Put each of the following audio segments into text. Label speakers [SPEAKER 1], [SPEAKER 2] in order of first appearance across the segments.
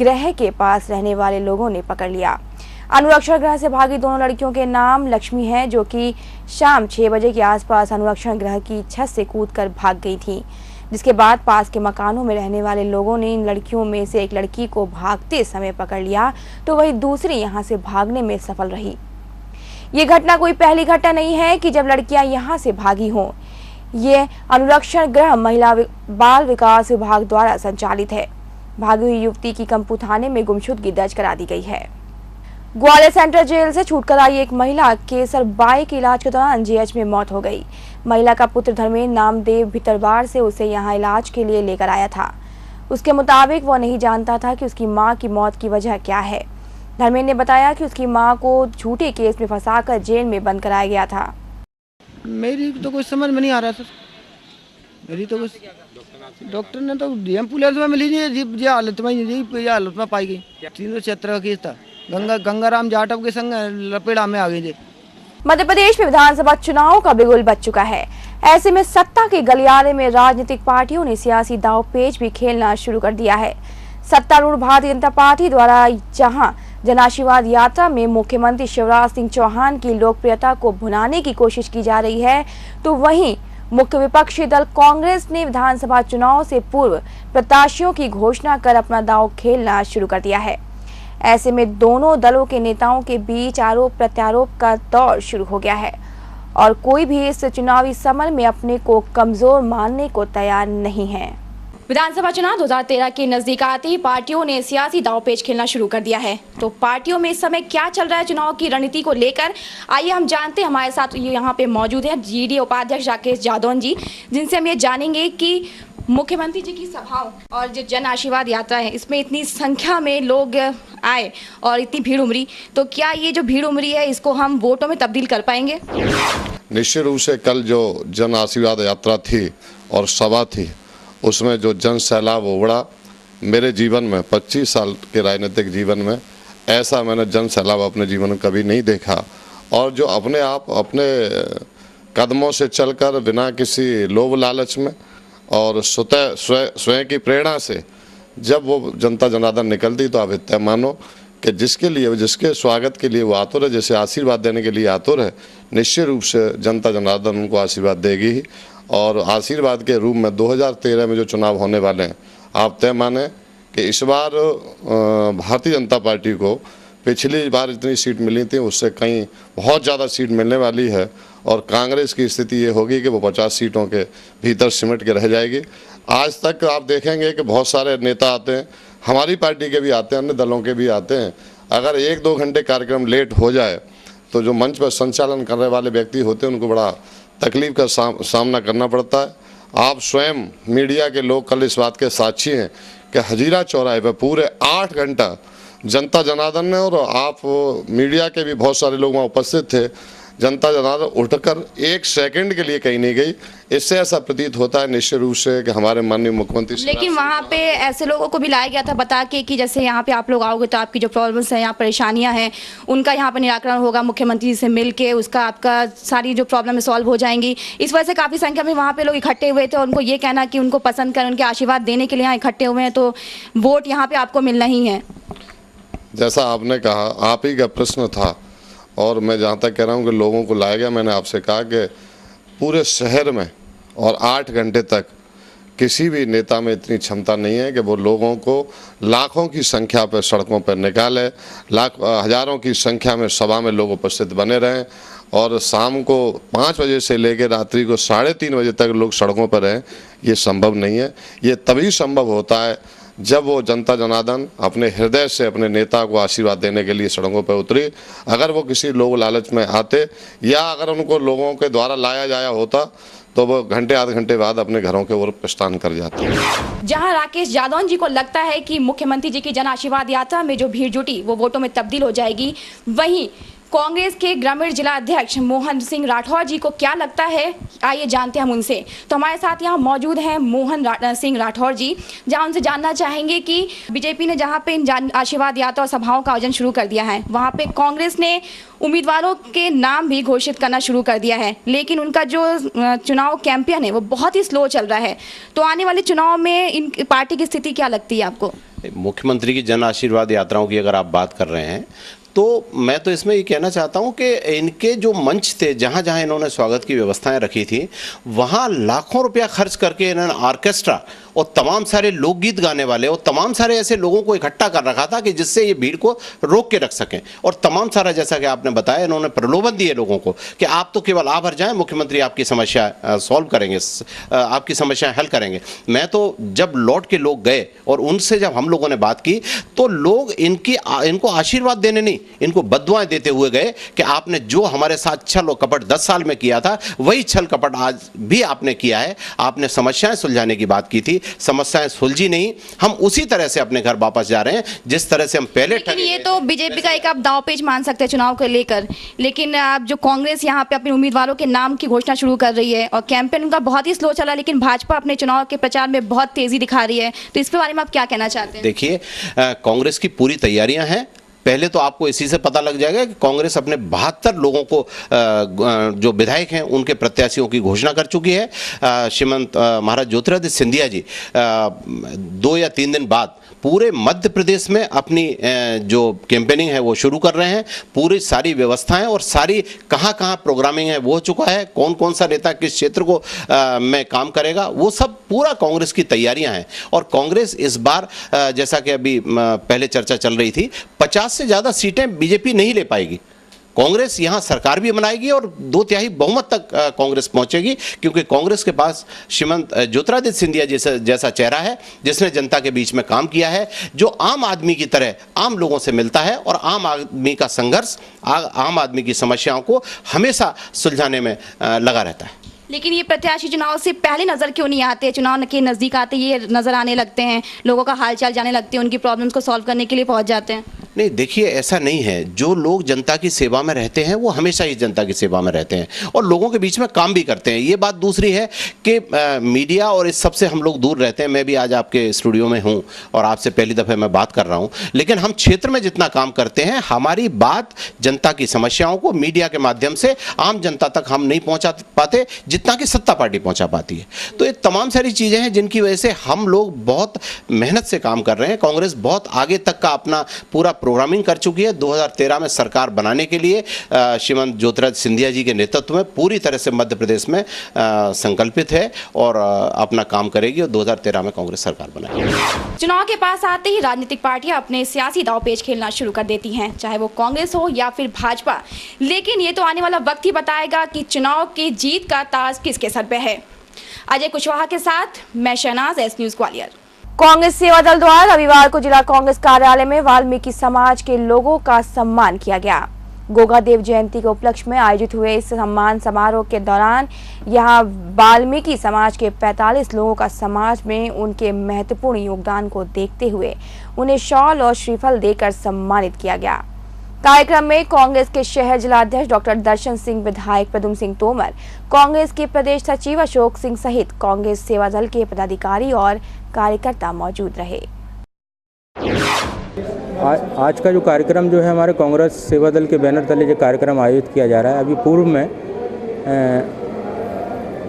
[SPEAKER 1] गृह के पास रहने वाले लोगों ने पकड़ लिया। अनुरक्षण गृह से भागी दोनों लड़कियों के नाम लक्ष्मी है, जो कि शाम 6 बजे के आसपास अनुरक्षण गृह की छत से कूदकर भाग गई थी, जिसके बाद पास के मकानों में रहने वाले लोगों ने इन लड़कियों में से एक लड़की को भागते समय पकड़ लिया, तो वही दूसरी यहां से भागने में सफल रही। ये घटना कोई पहली घटना नहीं है कि जब लड़कियां यहां से भागी हों। ये अनुरक्षण गृह महिला बाल विकास विभाग द्वारा संचालित है। भागी हुई युवती की कंपू थाने में गुमशुदगी दर्ज करा दी गई है। ग्वालियर सेंट्रल जेल से छूटकर आई एक महिला केसर बाई के इलाज के दौरान जीएच में मौत हो गई। महिला का पुत्र धर्मेंद्र नामदेव भितरवार से उसे यहां इलाज के लिए लेकर आया था। उसके मुताबिक वह नहीं जानता था कि उसकी मां की मौत की वजह क्या है। धर्मेंद्र ने बताया कि उसकी मां को झूठे केस में फंसाकर जेल में बंद कराया गया था।
[SPEAKER 2] मेरी तो कुछ समझ में नहीं आ रहा सर। मेरी तो कुछ डॉक्टर ने तो एम्बुलेंस में मिली नहीं, जी हालत में पाई गई। 376 का केस था। गंगाराम जाटव के संग लपेड़ा में आ गई थी।
[SPEAKER 1] मध्य प्रदेश में विधानसभा चुनाव का बिगुल बज चुका है। ऐसे में सत्ता के गलियारे में राजनीतिक पार्टियों ने सियासी दांवपेच भी खेलना शुरू कर दिया है। सत्तारूढ़ भारतीय जनता पार्टी द्वारा जहां जन आशीर्वाद यात्रा में मुख्यमंत्री शिवराज सिंह चौहान की लोकप्रियता को भुनाने की कोशिश की जा रही है, तो वहीं मुख्य विपक्षी दल कांग्रेस ने विधानसभा चुनाव से पूर्व प्रत्याशियों की घोषणा कर अपना दांव खेलना शुरू कर दिया है। ऐसे में दोनों दलों के नेताओं के बीच आरोप प्रत्यारोप का दौर शुरू हो गया है और कोई भी इस चुनावी समर में अपने को कमजोर मानने को तैयार नहीं है। विधानसभा चुनाव 2013 के नजदीक आते ही पार्टियों ने सियासी दांवपेच खेलना शुरू कर दिया है। तो पार्टियों में इस समय क्या चल रहा है चुनाव की रणनीति को लेकर, आइए हम जानते हैं। हमारे साथ यहाँ पे मौजूद है जीडी उपाध्यक्ष राकेश जादौन जी, जिनसे हम ये जानेंगे कि मुख्यमंत्री जी की सभाओं और जो जन आशीर्वाद यात्रा है, इसमें इतनी संख्या में लोग आए और इतनी भीड़ उमड़ी, तो क्या ये जो भीड़ उमड़ी है इसको हम वोटों में तब्दील कर पाएंगे?
[SPEAKER 3] निश्चित रूप से कल जो जन आशीर्वाद यात्रा थी और सभा थी, उसमें जो जन सैलाब उमड़ा, मेरे जीवन में 25 साल के राजनीतिक जीवन में ऐसा मैंने जन सैलाब अपने जीवन में कभी नहीं देखा। और जो अपने आप अपने कदमों से चलकर बिना किसी लोभ लालच में और स्वयं की प्रेरणा से जब वो जनता जनार्दन निकलती, तो आप इतना मानो कि जिसके लिए, जिसके स्वागत के लिए वो आतुर है, जैसे आशीर्वाद देने के लिए आतुर है, निश्चित रूप से जनता जनार्दन उनको आशीर्वाद देगी ही। और आशीर्वाद के रूप में 2013 में जो चुनाव होने वाले हैं, आप तय माने कि इस बार भारतीय जनता पार्टी को पिछली बार इतनी सीट मिली थी उससे कहीं बहुत ज़्यादा सीट मिलने वाली है। और कांग्रेस की स्थिति ये होगी कि वो 50 सीटों के भीतर सिमट के रह जाएगी। आज तक आप देखेंगे कि बहुत सारे नेता आते हैं, हमारी पार्टी के भी आते हैं, अन्य दलों के भी आते हैं। अगर 1-2 घंटे कार्यक्रम लेट हो जाए तो जो मंच पर संचालन करने वाले व्यक्ति होते हैं उनको बड़ा तकलीफ का सामना करना पड़ता है। आप स्वयं मीडिया के लोग कल इस बात के साक्षी हैं कि हजीरा चौराहे पर पूरे 8 घंटा जनता जनार्दन ने, और आप मीडिया के भी बहुत सारे लोग वहाँ उपस्थित थे, जनता जनार्दन उठकर 1 सेकंड के लिए कहीं नहीं गई। इससे ऐसा प्रतीत होता है निश्चित रूप से कि हमारे माननीय मुख्यमंत्री,
[SPEAKER 1] लेकिन वहाँ पे ऐसे लोगों को भी लाया गया था बता के कि जैसे यहाँ पे आप लोग आओगे तो आपकी जो प्रॉब्लम्स हैं, यहाँ परेशानियाँ हैं, उनका यहाँ पर निराकरण होगा, मुख्यमंत्री जी से मिल के उसका आपका सारी जो प्रॉब्लम है सॉल्व हो जाएंगी। इस वजह से काफ़ी संख्या में वहाँ पे लोग इकट्ठे हुए थे और उनको ये कहना कि उनको पसंद कर, उनके आशीर्वाद देने के लिए यहाँ इकट्ठे हुए हैं, तो वोट यहाँ पर आपको मिलना ही है।
[SPEAKER 3] जैसा आपने कहा, आप ही का प्रश्न था और मैं जहाँ तक कह रहा हूँ कि लोगों को लाया गया, मैंने आपसे कहा कि पूरे शहर में और 8 घंटे तक किसी भी नेता में इतनी क्षमता नहीं है कि वो लोगों को लाखों की संख्या पर सड़कों पर निकाले, हजारों की संख्या में सभा में लोग उपस्थित बने रहें और शाम को 5 बजे से लेकर रात्रि को 3:30 बजे तक लोग सड़कों पर रहें। ये संभव नहीं है। ये तभी संभव होता है जब वो जनता जनार्दन अपने हृदय से अपने नेता को आशीर्वाद देने के लिए सड़कों पर उतरी। अगर वो किसी लोग लालच में आते या अगर उनको लोगों के द्वारा लाया जाया होता तो वो घंटे आधे घंटे बाद अपने घरों के ओर प्रस्थान कर जाते हैं।
[SPEAKER 1] जहां राकेश जादौन जी को लगता है कि मुख्यमंत्री जी की जन आशीर्वाद यात्रा में जो भीड़ जुटी वो वोटों में तब्दील हो जाएगी, वहीं कांग्रेस के ग्रामीण जिला अध्यक्ष मोहन सिंह राठौर जी को क्या लगता है, आइए जानते हैं हम उनसे। तो हमारे साथ यहाँ मौजूद हैं मोहन सिंह राठौर जी, जहाँ उनसे जानना चाहेंगे कि बीजेपी ने जहाँ पे आशीर्वाद यात्रा और सभाओं का आयोजन शुरू कर दिया है, वहाँ पे कांग्रेस ने उम्मीदवारों के नाम भी घोषित करना शुरू कर दिया है, लेकिन उनका जो चुनाव कैंपेन है वो बहुत ही स्लो चल रहा है। तो आने वाले चुनाव में इन पार्टी की स्थिति क्या लगती है आपको?
[SPEAKER 4] मुख्यमंत्री की जन आशीर्वाद यात्राओं की अगर आप बात कर रहे हैं तो मैं तो इसमें ये कहना चाहता हूँ कि इनके जो मंच थे, जहाँ जहाँ इन्होंने स्वागत की व्यवस्थाएं रखी थी, वहाँ लाखों रुपया खर्च करके इन्होंने ऑर्केस्ट्रा और तमाम सारे लोकगीत गाने वाले और तमाम सारे ऐसे लोगों को इकट्ठा कर रखा था कि जिससे ये भीड़ को रोक के रख सकें। और तमाम सारा, जैसा कि आपने बताया, इन्होंने प्रलोभन दिए लोगों को कि आप तो केवल आ भर जाएं, मुख्यमंत्री आपकी समस्या सॉल्व करेंगे, आपकी समस्याएं हल करेंगे। मैं तो जब लौट के लोग गए और उनसे जब हम लोगों ने बात की तो लोग इनको आशीर्वाद देने नहीं, इनको बद्दुआएं देते हुए गए कि आपने जो हमारे साथ छल और कपट 10 साल में किया था, वही छल कपट आज भी आपने किया है। आपने समस्याएं सुलझाने की बात की थी, समस्याएं सुलझी नहीं, हम उसी तरह से अपने घर वापस जा रहे हैं जिस तरह से हम पहले ठगे।
[SPEAKER 1] ये तो बीजेपी का एक आप दांवपेच मान सकते हैं चुनाव को लेकर, लेकिन आप जो कांग्रेस यहाँ पे अपने उम्मीदवारों के नाम की घोषणा शुरू कर रही है और कैंपेन उनका बहुत ही स्लो चला, लेकिन भाजपा अपने चुनाव के प्रचार में बहुत तेजी दिखा रही है, तो इसके बारे में आप क्या कहना चाहते हैं?
[SPEAKER 4] देखिए, कांग्रेस की पूरी तैयारियां हैं। पहले तो आपको इसी से पता लग जाएगा कि कांग्रेस अपने 72 लोगों को जो विधायक हैं उनके प्रत्याशियों की घोषणा कर चुकी है। श्रीमंत महाराज ज्योतिरादित्य सिंधिया जी 2 या 3 दिन बाद पूरे मध्य प्रदेश में अपनी जो कैंपेनिंग है वो शुरू कर रहे हैं। पूरी सारी व्यवस्थाएं और सारी कहां प्रोग्रामिंग है वो हो चुका है, कौन कौन सा नेता किस क्षेत्र को में काम करेगा, वो सब पूरा कांग्रेस की तैयारियां हैं। और कांग्रेस इस बार जैसा कि अभी पहले चर्चा चल रही थी, 50 से ज़्यादा सीटें बीजेपी नहीं ले पाएगी। कांग्रेस यहां सरकार भी बनाएगी और 2/3 बहुमत तक कांग्रेस पहुंचेगी, क्योंकि कांग्रेस के पास श्रीमंत ज्योतिरादित्य सिंधिया जैसा चेहरा है जिसने जनता के बीच में काम किया है, जो आम आदमी की तरह आम लोगों से मिलता है और आम आदमी का संघर्ष, आम आदमी की समस्याओं को हमेशा सुलझाने में लगा रहता है।
[SPEAKER 1] लेकिन ये प्रत्याशी चुनाव से पहले नजर क्यों नहीं आते? चुनाव के नजदीक आते ये नजर आने लगते हैं, लोगों का हालचाल जाने लगते हैं, उनकी प्रॉब्लम्स को सॉल्व करने के लिए पहुंच जाते हैं।
[SPEAKER 4] नहीं, देखिए, ऐसा नहीं है। जो लोग जनता की सेवा में रहते हैं वो हमेशा ही जनता की सेवा में रहते हैं और लोगों के बीच में काम भी करते हैं। ये बात दूसरी है कि मीडिया और इस सब से हम लोग दूर रहते हैं। मैं भी आज आपके स्टूडियो में हूं और आपसे पहली दफ़े मैं बात कर रहा हूं, लेकिन हम क्षेत्र में जितना काम करते हैं, हमारी बात जनता की समस्याओं को मीडिया के माध्यम से आम जनता तक हम नहीं पहुंचा पाते जितना कि सत्ता पार्टी पहुंचा पाती है। तो ये तमाम सारी चीज़ें हैं जिनकी वजह से हम लोग बहुत मेहनत से काम कर रहे हैं। कांग्रेस बहुत आगे तक का अपना पूरा प्रोग्रामिंग कर चुकी है। 2013 में सरकार बनाने के लिए श्रीमंत ज्योतिरादित्य सिंधिया जी के नेतृत्व में पूरी तरह से मध्य प्रदेश में संकल्पित है और अपना काम करेगी और 2013 में कांग्रेस सरकार बनाएगी।
[SPEAKER 1] चुनाव के पास आते ही राजनीतिक पार्टियां अपने सियासी दांवपेच खेलना शुरू कर देती हैं, चाहे वो कांग्रेस हो या फिर भाजपा, लेकिन ये तो आने वाला वक्त ही बताएगा कि चुनाव की जीत का ताज किसके सर पे है। अजय कुशवाहा के साथ मैं शहनाज, एस न्यूज ग्वालियर। कांग्रेस सेवा दल द्वारा रविवार को जिला कांग्रेस कार्यालय में वाल्मीकि समाज के लोगों का सम्मान किया गया। गोगा देव जयंती के उपलक्ष्य में आयोजित हुए इस सम्मान समारोह के दौरान यहां वाल्मीकि समाज के 45 लोगों का समाज में उनके महत्वपूर्ण योगदान को देखते हुए उन्हें शॉल और श्रीफल देकर सम्मानित किया गया। कार्यक्रम में कांग्रेस के शहर जिलाध्यक्ष डॉक्टर दर्शन सिंह, विधायक प्रद्युम्न सिंह तोमर, कांग्रेस के प्रदेश सचिव अशोक सिंह सहित कांग्रेस सेवा दल के पदाधिकारी और कार्यकर्ता मौजूद रहे।
[SPEAKER 5] आज का जो कार्यक्रम जो है हमारे कांग्रेस सेवा दल के बैनर तले जो कार्यक्रम आयोजित किया जा रहा है, अभी पूर्व में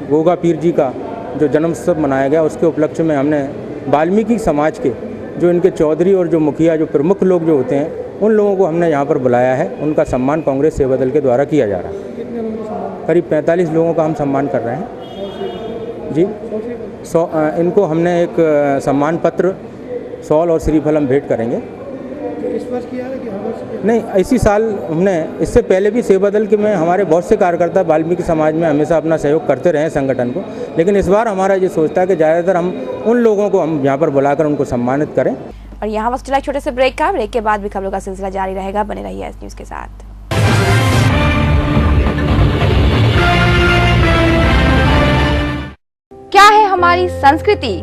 [SPEAKER 5] गोगा पीर जी का जो जन्मोत्सव मनाया गया, उसके उपलक्ष्य में हमने वाल्मीकि समाज के जो इनके चौधरी और जो मुखिया, जो प्रमुख लोग जो होते हैं, उन लोगों को हमने यहाँ पर बुलाया है। उनका सम्मान कांग्रेस सेवा दल के द्वारा किया जा रहा है। करीब 45 लोगों का हम सम्मान कर रहे हैं जी। इनको हमने एक सम्मान पत्र, शॉल और श्रीफल हम भेंट करेंगे। इस वर्ष किया है कि हर वर्ष? नहीं, इसी साल हमने, इससे पहले भी सेवा दल के में हमारे बहुत से कार्यकर्ता वाल्मीकि समाज में हमेशा अपना सहयोग करते रहे संगठन को, लेकिन इस बार हमारा ये सोचता है कि ज़्यादातर हम उन लोगों को हम यहाँ पर बुलाकर उनको सम्मानित करें।
[SPEAKER 1] और यहाँ वक्त चला छोटे से ब्रेक का। ब्रेक के बाद भी खबरों का सिलसिला जारी रहेगा, बने रहिए एस न्यूज के साथ। क्या है हमारी संस्कृति?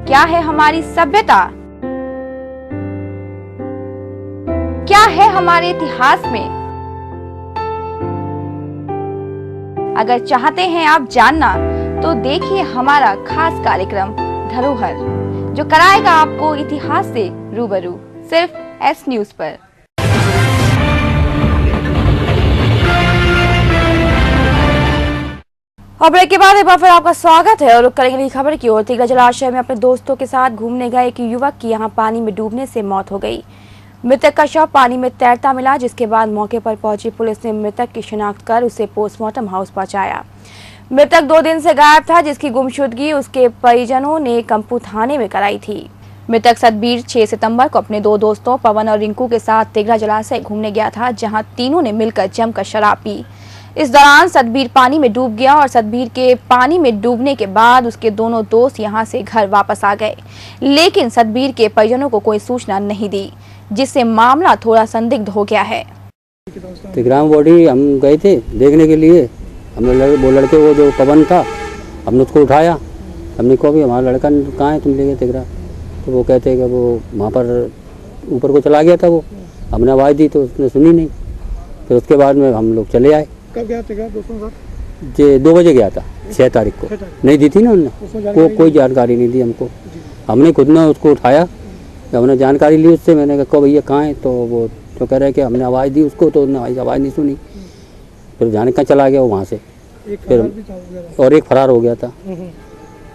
[SPEAKER 1] क्या है हमारी सभ्यता? क्या है हमारे इतिहास में? अगर चाहते हैं आप जानना तो देखिए हमारा खास कार्यक्रम धरोहर, जो कराएगा आपको इतिहास से रूबरू, सिर्फ एस न्यूज पर। और ब्रेक के बाद एक बार फिर आपका स्वागत है और रुक करेंगे अगली खबर की ओर। तिगरा जलाशय में अपने दोस्तों के साथ घूमने गए एक युवक की यहां पानी में डूबने से मौत हो गई। मृतक का शव पानी में तैरता मिला, जिसके बाद मौके पर पहुंची पुलिस ने मृतक की शिनाख्त कर उसे पोस्टमार्टम हाउस पहुंचाया। मृतक 2 दिन से गायब था, जिसकी गुमशुदगी उसके परिजनों ने कंपू थाने में कराई थी। मृतक सतबीर 6 सितंबर को अपने 2 दोस्तों पवन और रिंकू के साथ तिगरा जलाशय घूमने गया था, जहां तीनों ने मिलकर जमकर शराब पी। इस दौरान सतबीर पानी में डूब गया और सतबीर के पानी में डूबने के बाद उसके दोनों दोस्त यहां से घर वापस आ गए, लेकिन सतबीर के परिजनों को कोई सूचना नहीं दी, जिससे मामला थोड़ा संदिग्ध हो गया है।
[SPEAKER 6] तिगरा बॉडी हम गए थे देखने के लिए। हमने वो लड़के वो जो पवन था, हमने उसको उठाया। हमने कहा भी हमारा लड़का कहाँ है, तुम ले गए तिगरा? तो वो कहते हैं कि वो वहाँ पर ऊपर को चला गया था। वो हमने आवाज़ दी तो उसने सुनी नहीं। फिर उसके बाद में हम लोग चले आए।
[SPEAKER 7] कब गया तिगरा दोस्तों के साथ?
[SPEAKER 6] जे 2 बजे गया था, 6 तारीख को। नहीं दी थी ना उन्होंने, कोई जानकारी नहीं दी हमको। हमने खुद ने उसको उठाया, जब हमने जानकारी ली उससे, मैंने कहा भैया कहाँ है? तो वो तो कह रहे कि हमने आवाज़ दी उसको, तो उसने आवाज़ नहीं सुनी। फिर जाने का चला गया वो वहाँ से। फिर और एक फरार हो गया था।